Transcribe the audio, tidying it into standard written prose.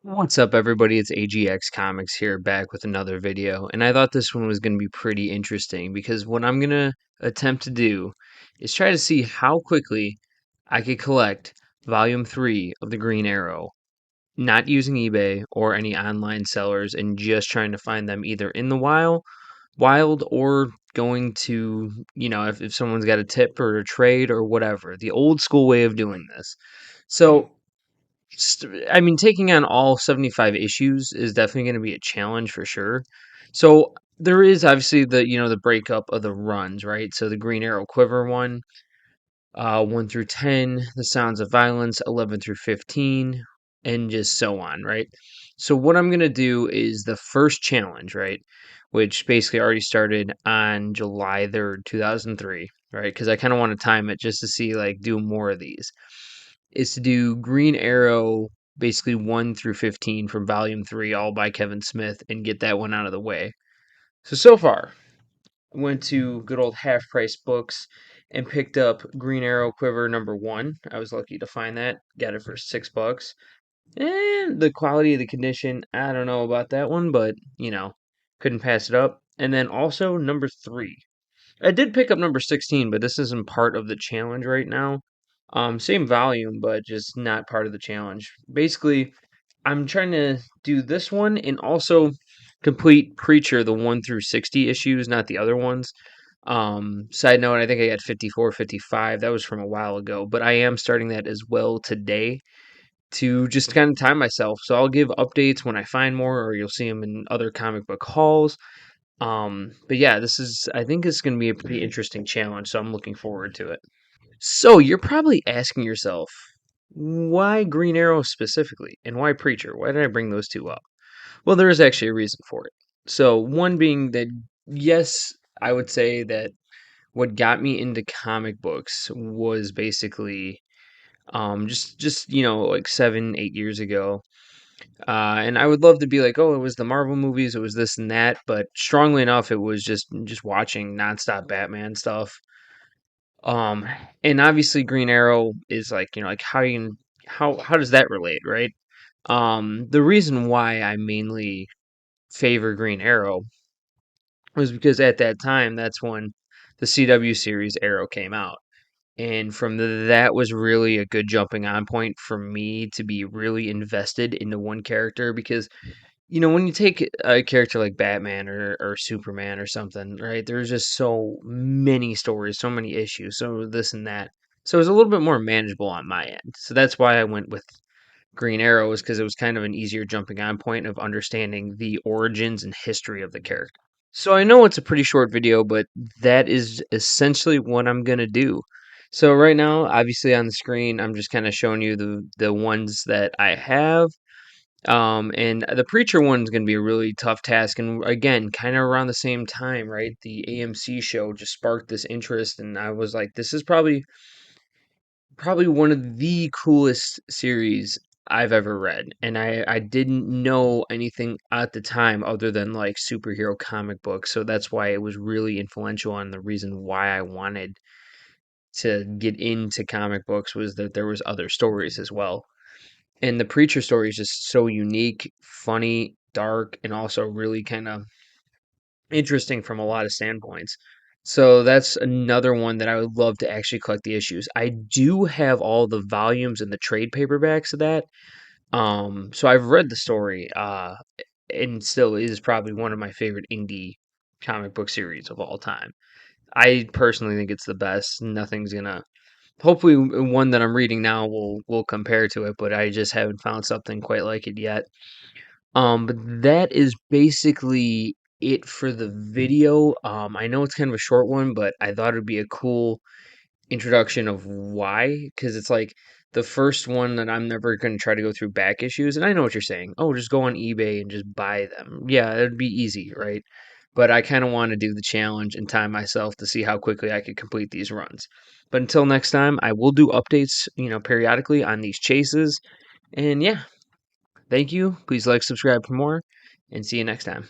What's up, everybody? It's AGX Comics here, back with another video. And I thought this one was going to be pretty interesting because what I'm going to attempt to do is try to see how quickly I could collect Volume 3 of the Green Arrow, not using eBay or any online sellers, and just trying to find them either in the wild or going to, if someone's got a tip or a trade or whatever, the old school way of doing this. So I mean, taking on all 75 issues is definitely going to be a challenge for sure. So there is obviously the breakup of the runs, right? So the Green Arrow Quiver one, 1 through 10, The Sounds of Violence, 11 through 15, and just so on, right? So what I'm going to do is the first challenge, right? Which basically already started on July 3rd, 2003, right? Because I kind of want to time it just to see, like, do more of these. Is to do Green Arrow basically 1 through 15 from volume 3, all by Kevin Smith, and get that one out of the way. So far, I went to good old Half Price Books and picked up Green Arrow Quiver number 1. I was lucky to find that. Got it for $6. And the quality of the condition, I don't know about that one, but couldn't pass it up. And then also number 3. I did pick up number 16, but this isn't part of the challenge right now. Same volume, but just not part of the challenge. Basically, I'm trying to do this one and also complete Preacher, the 1 through 60 issues, not the other ones. Side note, I think I got 54, 55. That was from a while ago, but I am starting that as well today to just kind of time myself. So I'll give updates when I find more, or you'll see them in other comic book hauls. But yeah, I think it's going to be a pretty interesting challenge, so I'm looking forward to it. So you're probably asking yourself, why Green Arrow specifically, and why Preacher? Why did I bring those two up? Well, there is actually a reason for it. So one being that, yes, I would say that what got me into comic books was basically just like 7, 8 years ago. And I would love to be like, oh, it was the Marvel movies, it was this and that, but strongly enough, it was just watching nonstop Batman stuff. Um, and obviously Green Arrow is like, like how does that relate, right? The reason why I mainly favor Green Arrow was because at that time, that's when the CW series Arrow came out. And that was really a good jumping on point for me to be really invested into one character because when you take a character like Batman or Superman or something, right? There's just so many stories, so many issues, so this and that. So it was a little bit more manageable on my end. So that's why I went with Green Arrow, is because it was kind of an easier jumping on point of understanding the origins and history of the character. So I know it's a pretty short video, but that is essentially what I'm gonna do. So right now, obviously on the screen, I'm just kind of showing you the ones that I have. And the Preacher one's going to be a really tough task. And again, kind of around the same time, right? The AMC show just sparked this interest, and I was like, this is probably one of the coolest series I've ever read. And I didn't know anything at the time other than like superhero comic books. So that's why it was really influential on the reason why I wanted to get into comic books, was that there was other stories as well. And the Preacher story is just so unique, funny, dark, and also really kind of interesting from a lot of standpoints. So that's another one that I would love to actually collect the issues. I do have all the volumes and the trade paperbacks of that. So I've read the story, and still is probably one of my favorite indie comic book series of all time. I personally think it's the best. Nothing's gonna hopefully one that I'm reading now will compare to it, but I just haven't found something quite like it yet. But that is basically it for the video. I know it's kind of a short one, but I thought it'd be a cool introduction of why, because it's like the first one that I'm never going to try to go through back issues. And I know what you're saying. Oh, just go on eBay and just buy them. Yeah, it'd be easy, right? But I kind of want to do the challenge and time myself to see how quickly I could complete these runs. But until next time, I will do updates, periodically on these chases. And yeah, thank you. Please like, subscribe for more, and see you next time.